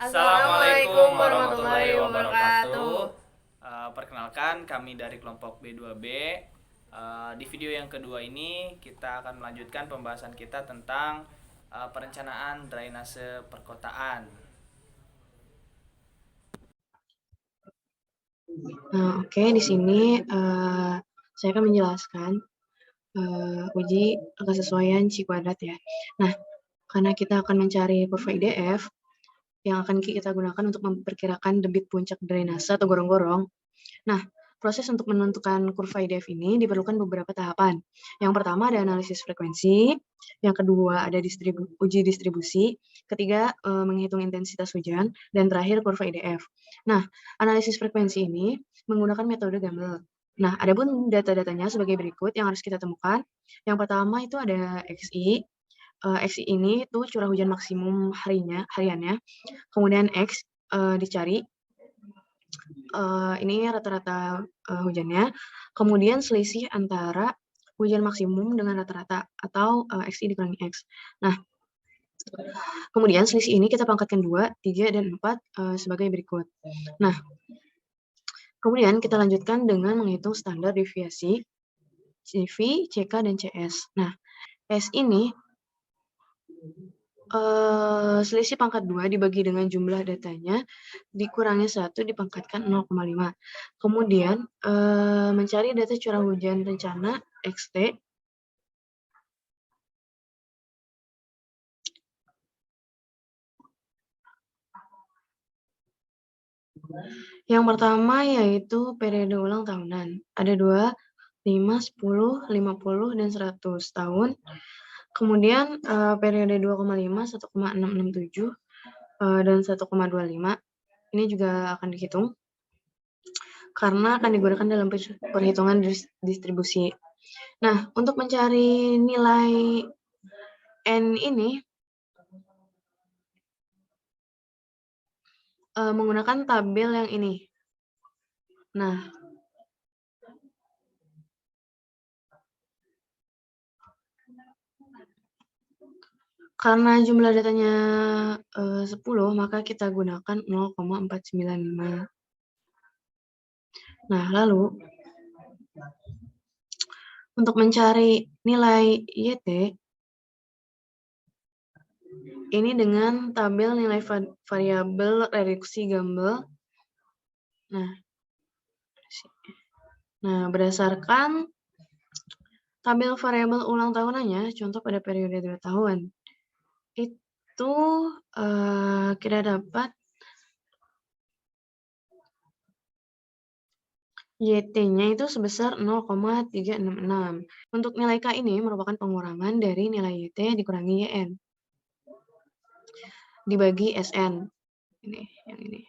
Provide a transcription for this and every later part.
Assalamualaikum warahmatullahi wabarakatuh. Perkenalkan kami dari kelompok B2B. Di video yang kedua ini kita akan melanjutkan pembahasan kita tentang perencanaan drainase perkotaan. Oke, di sini saya akan menjelaskan uji kesesuaian C-kuadrat ya. Nah, karena kita akan mencari kurva IDF yang akan kita gunakan untuk memperkirakan debit puncak drainase atau gorong-gorong. Nah, proses untuk menentukan kurva IDF ini diperlukan beberapa tahapan. Yang pertama ada analisis frekuensi, yang kedua ada uji distribusi, ketiga menghitung intensitas hujan, dan terakhir kurva IDF. Nah, analisis frekuensi ini menggunakan metode Gamble. Nah, adapun data-datanya sebagai berikut yang harus kita temukan. Yang pertama itu ada XI. XI ini tuh curah hujan maksimum hariannya. Kemudian X dicari ini rata-rata hujannya. Kemudian selisih antara hujan maksimum dengan rata-rata atau XI dikurangi X. Nah, kemudian selisih ini kita pangkatkan 2, 3, dan 4 sebagai berikut. Nah, kemudian kita lanjutkan dengan menghitung standar deviasi CV, CK, dan CS. Nah, S ini selisih pangkat 2 dibagi dengan jumlah datanya, dikurangi 1 dipangkatkan 0,5. Kemudian, mencari data curah hujan rencana XT. Yang pertama yaitu periode ulang tahunan. Ada 2, 5, 10, 50, dan 100 tahun. Kemudian periode 2,5, 1,667, dan 1,25. Ini juga akan dihitung karena akan digunakan dalam perhitungan distribusi. Nah, untuk mencari nilai N ini menggunakan tabel yang ini. Nah, karena jumlah datanya 10, maka kita gunakan 0,495. Nah, lalu untuk mencari nilai YT, ini dengan tabel nilai variabel reduksi Gamble. Nah, berdasarkan tabel variabel ulang tahunannya, contoh pada periode 2 tahun, itu kita dapat YT-nya itu sebesar 0,366. Untuk nilai K ini merupakan pengurangan dari nilai YT dikurangi YN dibagi SN. Yang ini.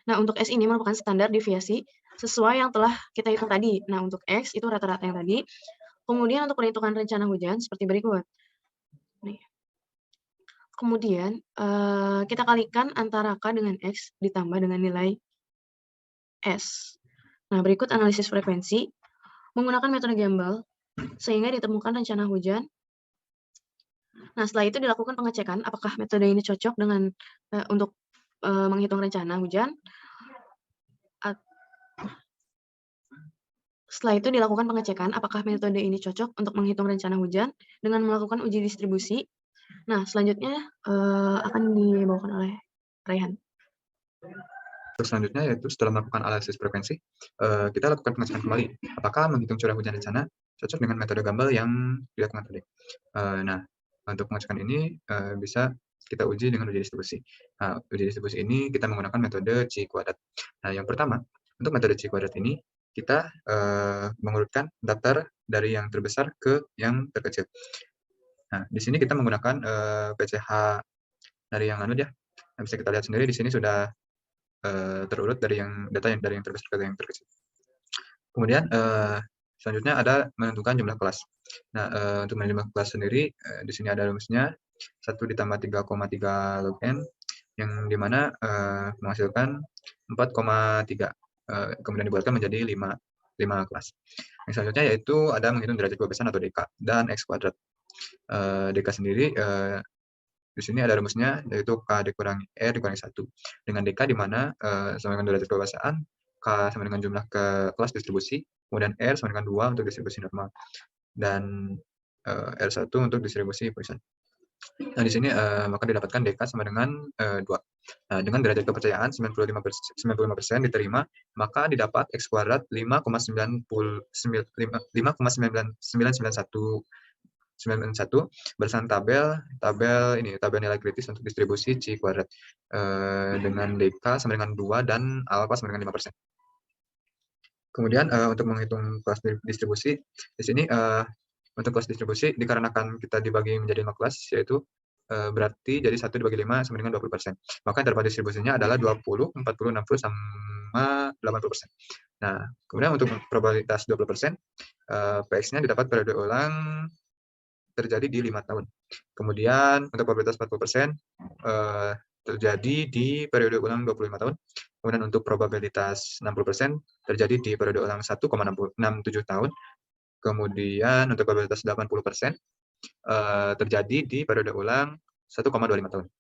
Nah, untuk S ini merupakan standar deviasi sesuai yang telah kita hitung tadi. Nah, untuk X itu rata-rata yang tadi. Kemudian untuk perhitungan rencana hujan seperti berikut. Nih. Kemudian kita kalikan antara K dengan X ditambah dengan nilai S. Nah, berikut analisis frekuensi menggunakan metode Gamble sehingga ditemukan rencana hujan. Nah, setelah itu dilakukan pengecekan apakah metode ini cocok dengan untuk menghitung rencana hujan. Setelah itu dilakukan pengecekan apakah metode ini cocok untuk menghitung rencana hujan dengan melakukan uji distribusi. Nah, selanjutnya akan dibawakan oleh Raihan. Selanjutnya yaitu setelah melakukan analisis frekuensi, kita lakukan pengecekan kembali apakah menghitung curah hujan rencana cocok dengan metode Gamble yang dilakukan tadi. Nah, untuk pengecekan ini bisa kita uji dengan uji distribusi. Nah, uji distribusi ini kita menggunakan metode C-kuadrat. Nah, yang pertama, untuk metode C-kuadrat ini kita mengurutkan daftar dari yang terbesar ke yang terkecil. Nah, di sini kita menggunakan PCH dari yang ya. Nah, bisa kita lihat sendiri di sini sudah terurut dari yang dari yang terbesar ke yang terkecil. Kemudian selanjutnya ada menentukan jumlah kelas. Nah, untuk jumlah kelas sendiri di sini ada rumusnya 1 ditambah 3,3 log n yang dimana menghasilkan 4,3 kemudian dibuatkan menjadi 5 kelas. Yang selanjutnya yaitu ada menghitung derajat kebebasan atau DK dan X kuadrat. DK sendiri Di sini ada rumusnya, yaitu K dikurangi R dikurangi 1. Dengan DK di mana sama dengan derajat kebiasaan, K sama dengan jumlah kelas distribusi, kemudian R sama dengan 2 untuk distribusi normal, dan R1 untuk distribusi Poisson. Nah, di sini maka didapatkan DK sama dengan 2. Nah, dengan derajat kepercayaan 95% diterima, maka didapat X kuadrat 5,991 berdasarkan tabel nilai kritis untuk distribusi C kuadrat dengan DK sama dengan 2 dan alfa sama dengan 5%. Kemudian untuk menghitung kelas distribusi, di sini untuk kelas distribusi dikarenakan kita dibagi menjadi 5 kelas, yaitu berarti jadi 1 dibagi 5 sama dengan 20%. Maka interval distribusinya adalah 20, 40, 60 sama 80%. Nah, kemudian untuk probabilitas 20%, PX-nya didapat periode ulang terjadi di 5 tahun. Kemudian untuk probabilitas 40% terjadi di periode ulang 25 tahun. Kemudian untuk probabilitas 60% terjadi di periode ulang 1,67 tahun. Kemudian untuk probabilitas 80% terjadi di periode ulang 1,25 tahun.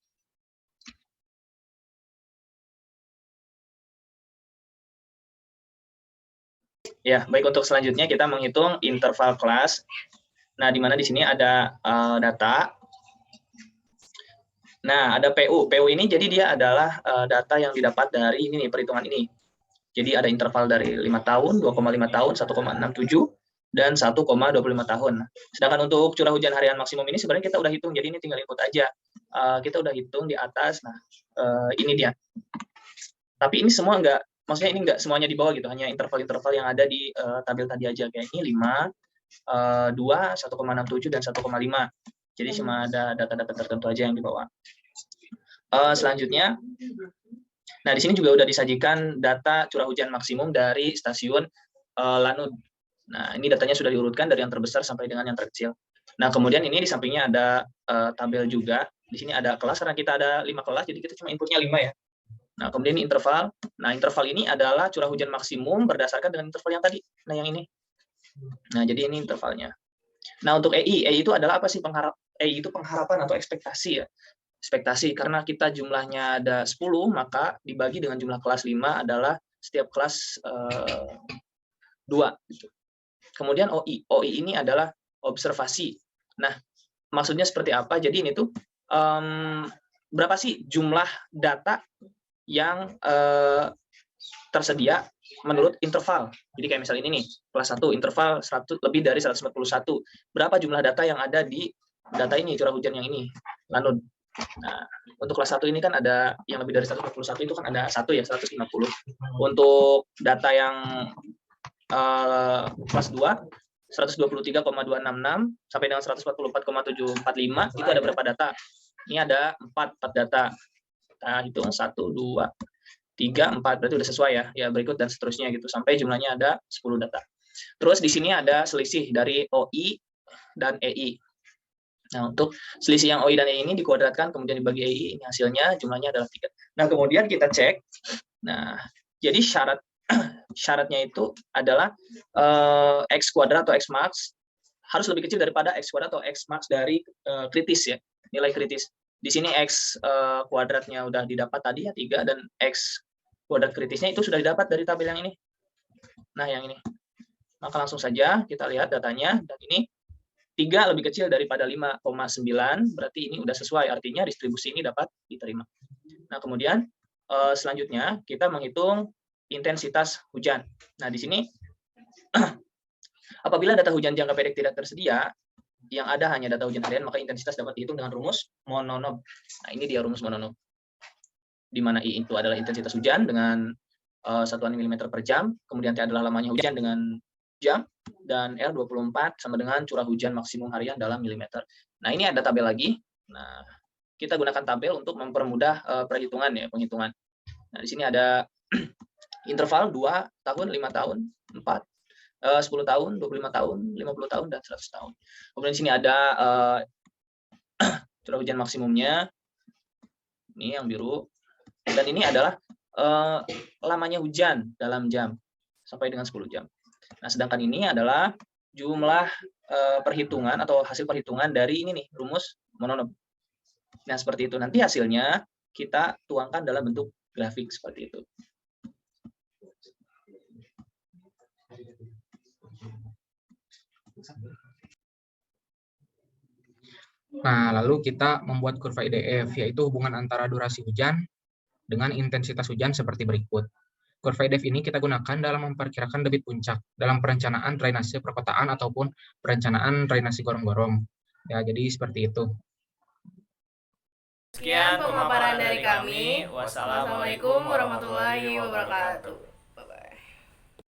Ya, baik, untuk selanjutnya kita menghitung interval kelas. Nah, di mana di sini ada data. Nah, ada PU. PU ini jadi dia adalah data yang didapat dari ini nih, perhitungan ini. Jadi ada interval dari 5 tahun, 2,5 tahun, 1,67, dan 1,25 tahun. Sedangkan untuk curah hujan harian maksimum ini sebenarnya kita udah hitung, jadi ini tinggal input aja. Kita udah hitung di atas, nah ini dia. Tapi ini semua maksudnya ini nggak semuanya di bawah gitu, hanya interval-interval yang ada di tabel tadi aja. Kayak ini 5, 2, 1,67, dan 1,5. Jadi cuma ada data-data tertentu aja yang di bawah. Selanjutnya, nah di sini juga udah disajikan data curah hujan maksimum dari stasiun Lanud. Nah, ini datanya sudah diurutkan dari yang terbesar sampai dengan yang terkecil. Nah, kemudian ini di sampingnya ada tabel juga. Di sini ada kelas, karena kita ada 5 kelas, jadi kita cuma inputnya 5 ya. Nah, kemudian ini interval. Nah, interval ini adalah curah hujan maksimum berdasarkan dengan interval yang tadi. Nah, yang ini. Nah, jadi ini intervalnya. Nah, untuk EI itu adalah apa sih? EI itu pengharapan atau ekspektasi ya. Ekspektasi, karena kita jumlahnya ada 10, maka dibagi dengan jumlah kelas 5 adalah setiap kelas 2. Gitu. Kemudian OI ini adalah observasi. Nah, maksudnya seperti apa? Jadi ini tuh berapa sih jumlah data yang tersedia menurut interval. Jadi kayak misalnya ini nih, kelas 1 interval 100 lebih dari 141. Berapa jumlah data yang ada di data ini, curah hujan yang ini, Lanud. Nah, untuk kelas 1 ini kan ada yang lebih dari 141, itu kan ada 1 ya, 150. Untuk data yang kelas 2, 123,266 sampai dengan 144,745, itu ada berapa data? Ini ada 4 data. Kita hitung 1, 2, 3, 4, berarti udah sesuai ya. Ya, berikut dan seterusnya gitu, sampai jumlahnya ada 10 data. Terus di sini ada selisih dari OI dan EI. Nah, untuk selisih yang OI dan EI ini dikuadratkan, kemudian dibagi EI, ini hasilnya jumlahnya adalah 3. Nah, kemudian kita cek. Nah, jadi syaratnya itu adalah X kuadrat atau X max harus lebih kecil daripada X kuadrat atau X max dari kritis ya, nilai kritis. Di sini X kuadratnya udah didapat tadi ya 3, dan X kuadrat kritisnya itu sudah didapat dari tabel yang ini. Nah, yang ini. Maka langsung saja kita lihat datanya, dan ini 3 lebih kecil daripada 5,9, berarti ini udah sesuai, artinya distribusi ini dapat diterima. Nah, kemudian selanjutnya kita menghitung intensitas hujan. Nah, di sini apabila data hujan jangka pendek tidak tersedia, yang ada hanya data hujan harian, maka intensitas dapat dihitung dengan rumus Mononob. Nah, ini dia rumus Mononob. Di mana I itu adalah intensitas hujan dengan satuan mm per jam, kemudian T adalah lamanya hujan dengan jam, dan R 24 sama dengan curah hujan maksimum harian dalam milimeter. Nah, ini ada tabel lagi. Nah, kita gunakan tabel untuk mempermudah perhitungan ya, penghitungan. Nah, di sini ada interval 2 tahun, 5 tahun, 4, 10 tahun, 25 tahun, 50 tahun, dan 100 tahun. Kemudian di sini ada curah hujan maksimumnya. Ini yang biru. Dan ini adalah lamanya hujan dalam jam, sampai dengan 10 jam. Nah, sedangkan ini adalah jumlah perhitungan atau hasil perhitungan dari ini nih, rumus Mononob. Nah, seperti itu. Nanti hasilnya kita tuangkan dalam bentuk grafik seperti itu. Nah, lalu kita membuat kurva IDF, yaitu hubungan antara durasi hujan dengan intensitas hujan seperti berikut. Kurva IDF ini kita gunakan dalam memperkirakan debit puncak dalam perencanaan drainase perkotaan ataupun perencanaan drainase gorong-gorong. Ya, jadi seperti itu. Sekian pemaparan dari kami. Wassalamualaikum warahmatullahi wabarakatuh.